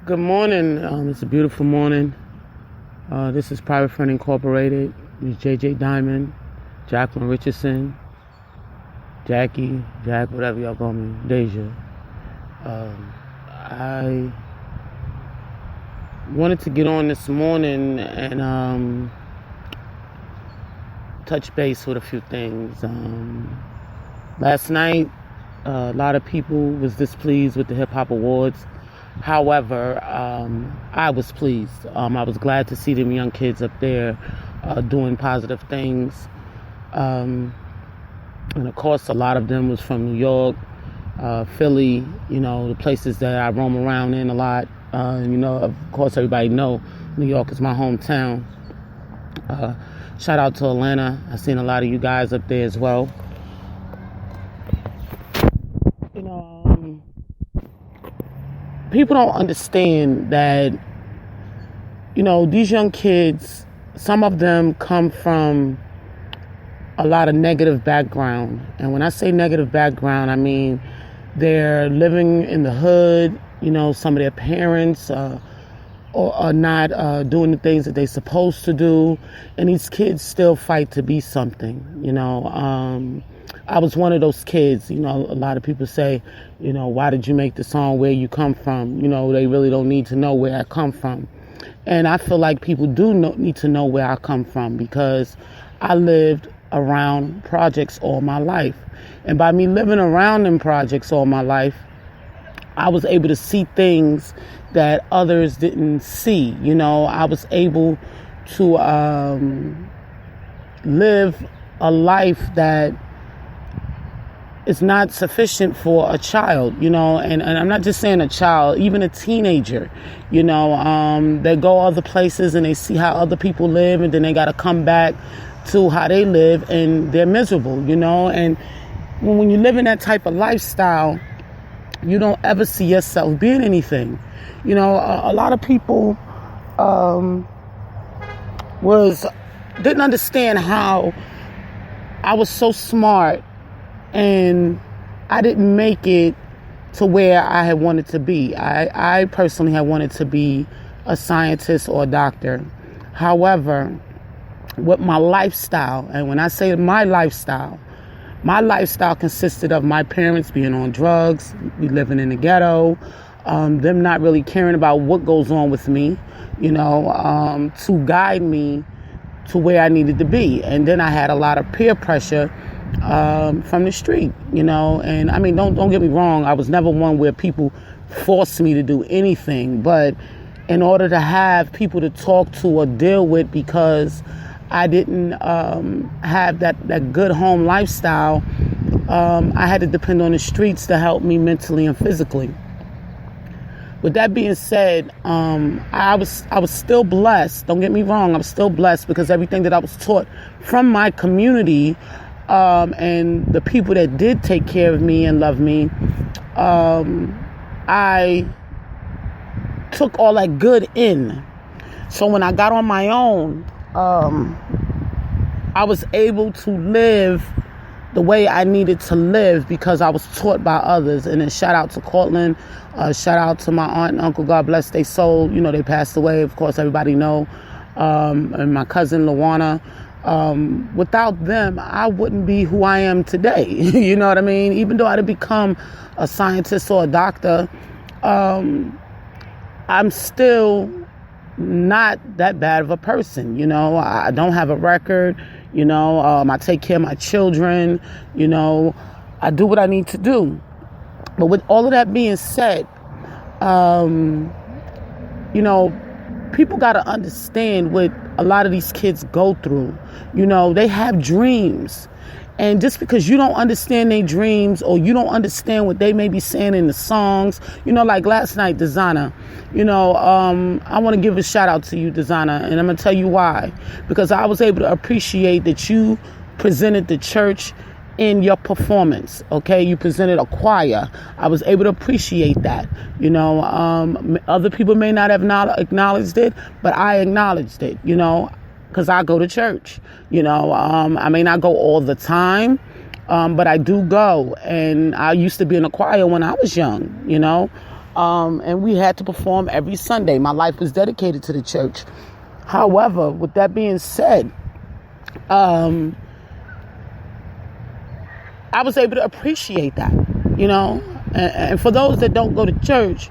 Good morning. It's a beautiful morning. This is Private Friend Incorporated. It's JJ Diamond, Jacqueline Richardson, Jackie, Jack, whatever y'all call me, Deja. I wanted to get on this morning and touch base with a few things. Last night, a lot of people was displeased with the Hip Hop Awards. However, I was pleased. I was glad to see them young kids up there doing positive things. And of course, a lot of them was from New York, Philly, the places that I roam around in a lot. Of course, everybody know New York is my hometown. Shout out to Atlanta. I've seen a lot of you guys up there as well. People don't understand that, these young kids, some of them come from a lot of negative background. And when I say negative background, I mean they're living in the hood, some of their parents are not doing the things that they're supposed to do. And these kids still fight to be something, I was one of those kids. A lot of people say, why did you make the song Where You Come From? They really don't need to know where I come from. And I feel like people do need to know where I come from, because I lived around projects all my life. And by me living around them projects all my life, I was able to see things that others didn't see. I was able to live a life that is not sufficient for a child, and I'm not just saying a child, even a teenager, they go other places and they see how other people live, and then they got to come back to how they live, and they're miserable, and when you live in that type of lifestyle, you don't ever see yourself being anything. A lot of people didn't understand how I was so smart and I didn't make it to where I had wanted to be. I personally had wanted to be a scientist or a doctor. However, with my lifestyle, and when I say my lifestyle consisted of my parents being on drugs, me living in the ghetto, them not really caring about what goes on with me, to guide me to where I needed to be. And then I had a lot of peer pressure from the street, and I mean, don't get me wrong, I was never one where people forced me to do anything, but in order to have people to talk to or deal with, because I didn't have that good home lifestyle, I had to depend on the streets to help me mentally and physically. With that being said, I was still blessed. Don't get me wrong, I was still blessed, because everything that I was taught from my community, and the people that did take care of me and love me, I took all that good in. So when I got on my own, I was able to live the way I needed to live, because I was taught by others. And then shout out to Cortland, shout out to my aunt and uncle, God bless their soul. They passed away, of course, everybody know. And my cousin Lawana. Without them, I wouldn't be who I am today. You know what I mean? Even though I had become a scientist or a doctor, I'm still not that bad of a person. I don't have a record. I take care of my children. I do what I need to do. But with all of that being said, people got to understand what a lot of these kids go through. They have dreams. And just because you don't understand their dreams, or you don't understand what they may be saying in the songs, like last night, Designer, I want to give a shout out to you, Designer, and I'm going to tell you why. Because I was able to appreciate that you presented the church in your performance, okay? You presented a choir. I was able to appreciate that. Other people may not have acknowledged it, but I acknowledged it, because I go to church. I may not go all the time, but I do go. And I used to be in a choir when I was young, And we had to perform every Sunday. My life was dedicated to the church. However, with that being said, I was able to appreciate that, you know. And for those that don't go to church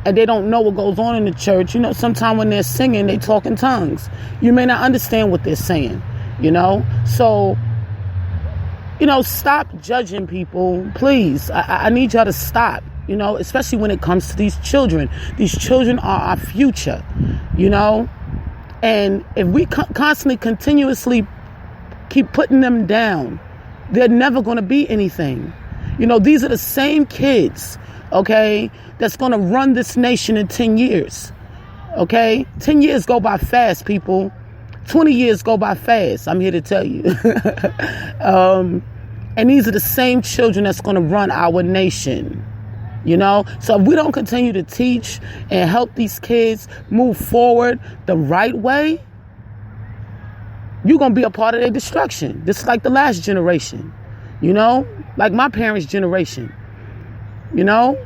and they don't know what goes on in the church, you know, sometimes when they're singing, they talk in tongues. You may not understand what they're saying, you know. So, you know, stop judging people, please. I need y'all to stop, you know, especially when it comes to these children. These children are our future, you know. And if we constantly, continuously keep putting them down, they're never going to be anything. You know, these are the same kids, okay, that's going to run this nation in 10 years, okay? 10 years go by fast, people. 20 years go by fast, I'm here to tell you. And these are the same children that's going to run our nation, you know? So if we don't continue to teach and help these kids move forward the right way, you're going to be a part of their destruction. Just like the last generation, you know, like my parents' generation, you know.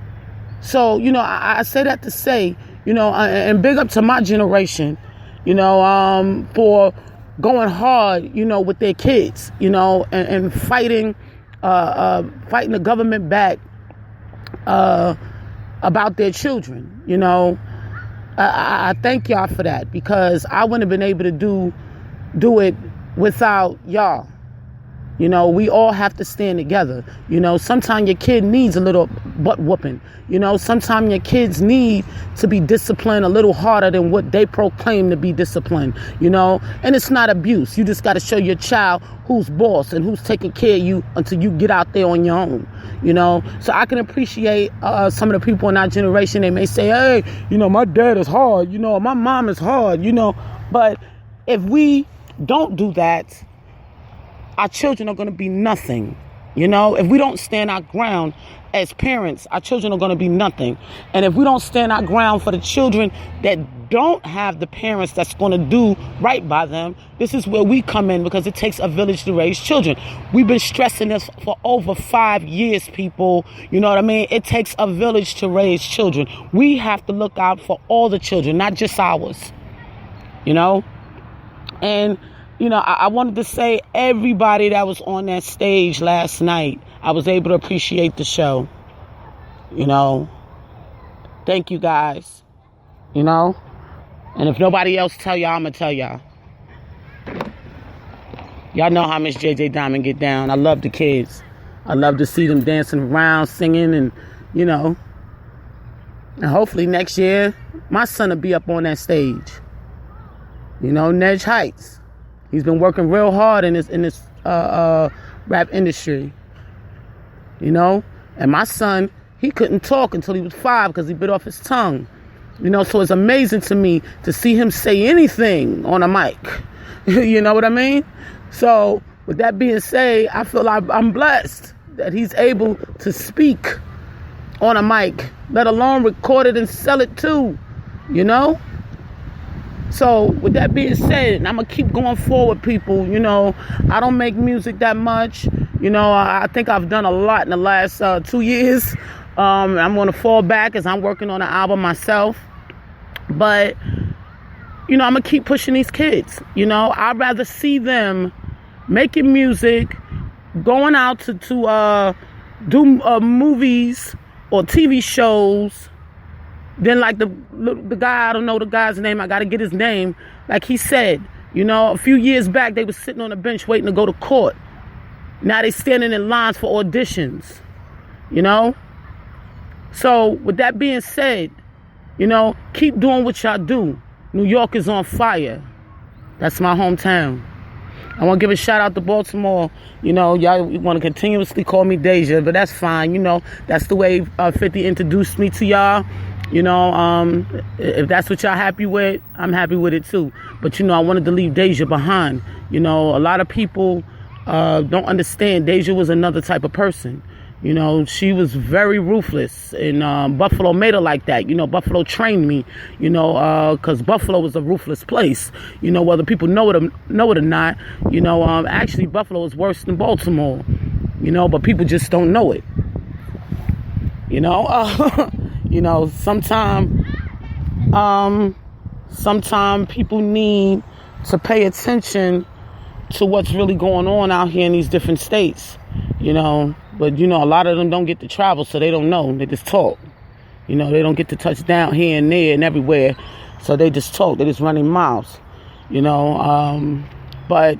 So, you know, I say that to say, you know, and big up to my generation, you know, for going hard, you know, with their kids, you know, and fighting the government back about their children, you know. I thank y'all for that, because I wouldn't have been able to do it without y'all. You know, we all have to stand together. You know, sometimes your kid needs a little butt whooping. You know, sometimes your kids need to be disciplined a little harder than what they proclaim to be disciplined, you know. And it's not abuse. You just got to show your child who's boss and who's taking care of you until you get out there on your own, you know. So I can appreciate some of the people in our generation. They may say, hey, you know, my dad is hard, you know, my mom is hard, you know. But if we don't do that, our children are going to be nothing. You know, if we don't stand our ground as parents, our children are going to be nothing. And if we don't stand our ground for the children that don't have the parents that's going to do right by them, this is where we come in, because it takes a village to raise children. We've been stressing this for over 5 years, people. You know what I mean? It takes a village to raise children. We have to look out for all the children, not just ours. You know? And you know, I wanted to say, everybody that was on that stage last night, I was able to appreciate the show. You know, thank you guys. You know, and if nobody else tell y'all, I'm going to tell y'all. Y'all know how Miss JJ Diamond get down. I love the kids. I love to see them dancing around, singing, and, you know. And hopefully next year, my son will be up on that stage. You know, Nedge Heights. He's been working real hard in this rap industry, you know. And my son, he couldn't talk until he was 5 because he bit off his tongue, you know. So it's amazing to me to see him say anything on a mic. You know what I mean? So with that being said, I feel like I'm blessed that he's able to speak on a mic, let alone record it and sell it too, you know. So with that being said, I'm going to keep going forward, people. You know, I don't make music that much. You know, I think I've done a lot in the last 2 years. I'm going to fall back as I'm working on an album myself. But, you know, I'm going to keep pushing these kids. You know, I'd rather see them making music, going out to do movies or TV shows, then like the guy, I don't know the guy's name, I got to get his name. Like he said, you know, a few years back, they were sitting on a bench waiting to go to court. Now they standing in lines for auditions, you know. So with that being said, you know, keep doing what y'all do. New York is on fire. That's my hometown. I want to give a shout out to Baltimore. You know, y'all want to continuously call me Deja, but that's fine. You know, that's the way 50 introduced me to y'all. You know, if that's what y'all happy with, I'm happy with it too. But, you know, I wanted to leave Deja behind. You know, a lot of people don't understand Deja was another type of person. You know, she was very ruthless, and Buffalo made her like that. You know, Buffalo trained me, you know, because Buffalo was a ruthless place. You know, whether people know it or not, you know, actually Buffalo is worse than Baltimore, you know, but people just don't know it. You know, You know, sometimes people need to pay attention to what's really going on out here in these different states, you know. But, you know, a lot of them don't get to travel, so they don't know. They just talk. You know, they don't get to touch down here and there and everywhere, so they just talk. They just running mouths, you know. But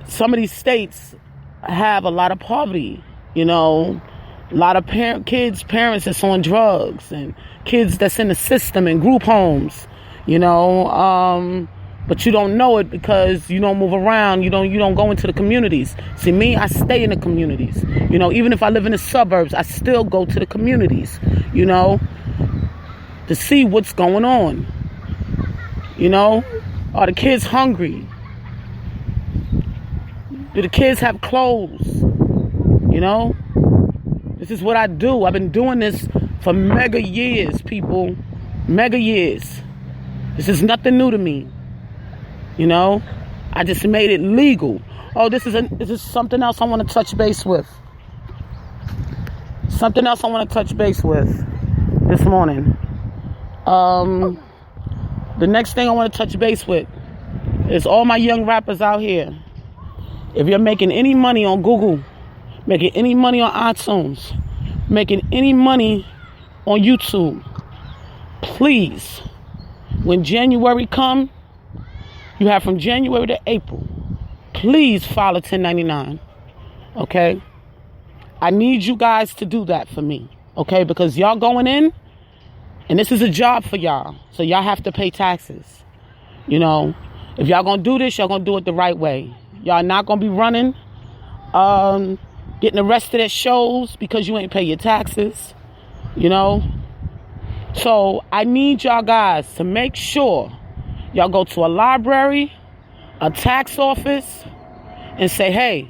some of these states have a lot of poverty, you know. A lot of parents that's on drugs, and kids that's in the system in group homes, you know. But you don't know it because you don't move around. You don't go into the communities. See, me, I stay in the communities. You know, even if I live in the suburbs, I still go to the communities, you know, to see what's going on. You know, are the kids hungry? Do the kids have clothes? You know, this is what I do. I've been doing this for mega years, people. Mega years. This is nothing new to me. You know, I just made it legal. Oh, this is something else I want to touch base with. Something else I want to touch base with this morning. The next thing I want to touch base with is all my young rappers out here. If you're making any money on Google, making any money on iTunes, making any money on YouTube, please, when January comes, you have from January to April, please file a 1099, okay? I need you guys to do that for me, okay? Because y'all going in, and this is a job for y'all, so y'all have to pay taxes. You know, if y'all gonna do this, y'all gonna do it the right way. Y'all not gonna be running, getting arrested at shows because you ain't pay your taxes, you know? So I need y'all guys to make sure y'all go to a library, a tax office, and say, hey,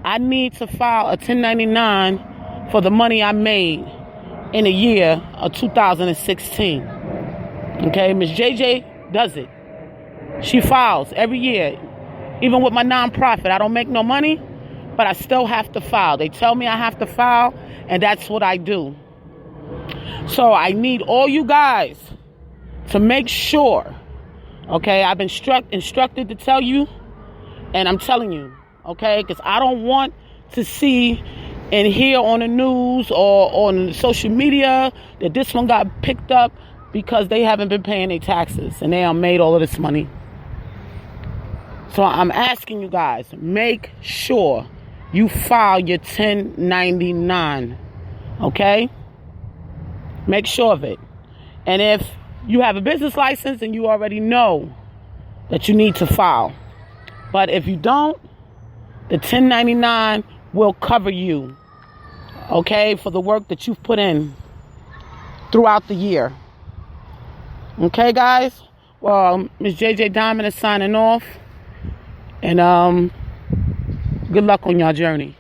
I need to file a 1099 for the money I made in the year of 2016. Okay, Miss JJ does it. She files every year. Even with my nonprofit, I don't make no money, but I still have to file. They tell me I have to file, and that's what I do. So I need all you guys to make sure. Okay, I've been instructed to tell you, and I'm telling you, okay, because I don't want to see and hear on the news or on social media that this one got picked up because they haven't been paying their taxes and they made all of this money. So I'm asking you guys, make sure you file your 1099, okay? Make sure of it. And if you have a business license and you already know that you need to file. But if you don't, the 1099 will cover you, okay, for the work that you've put in throughout the year. Okay, guys? Well, Ms. JJ Diamond is signing off. And good luck on your journey.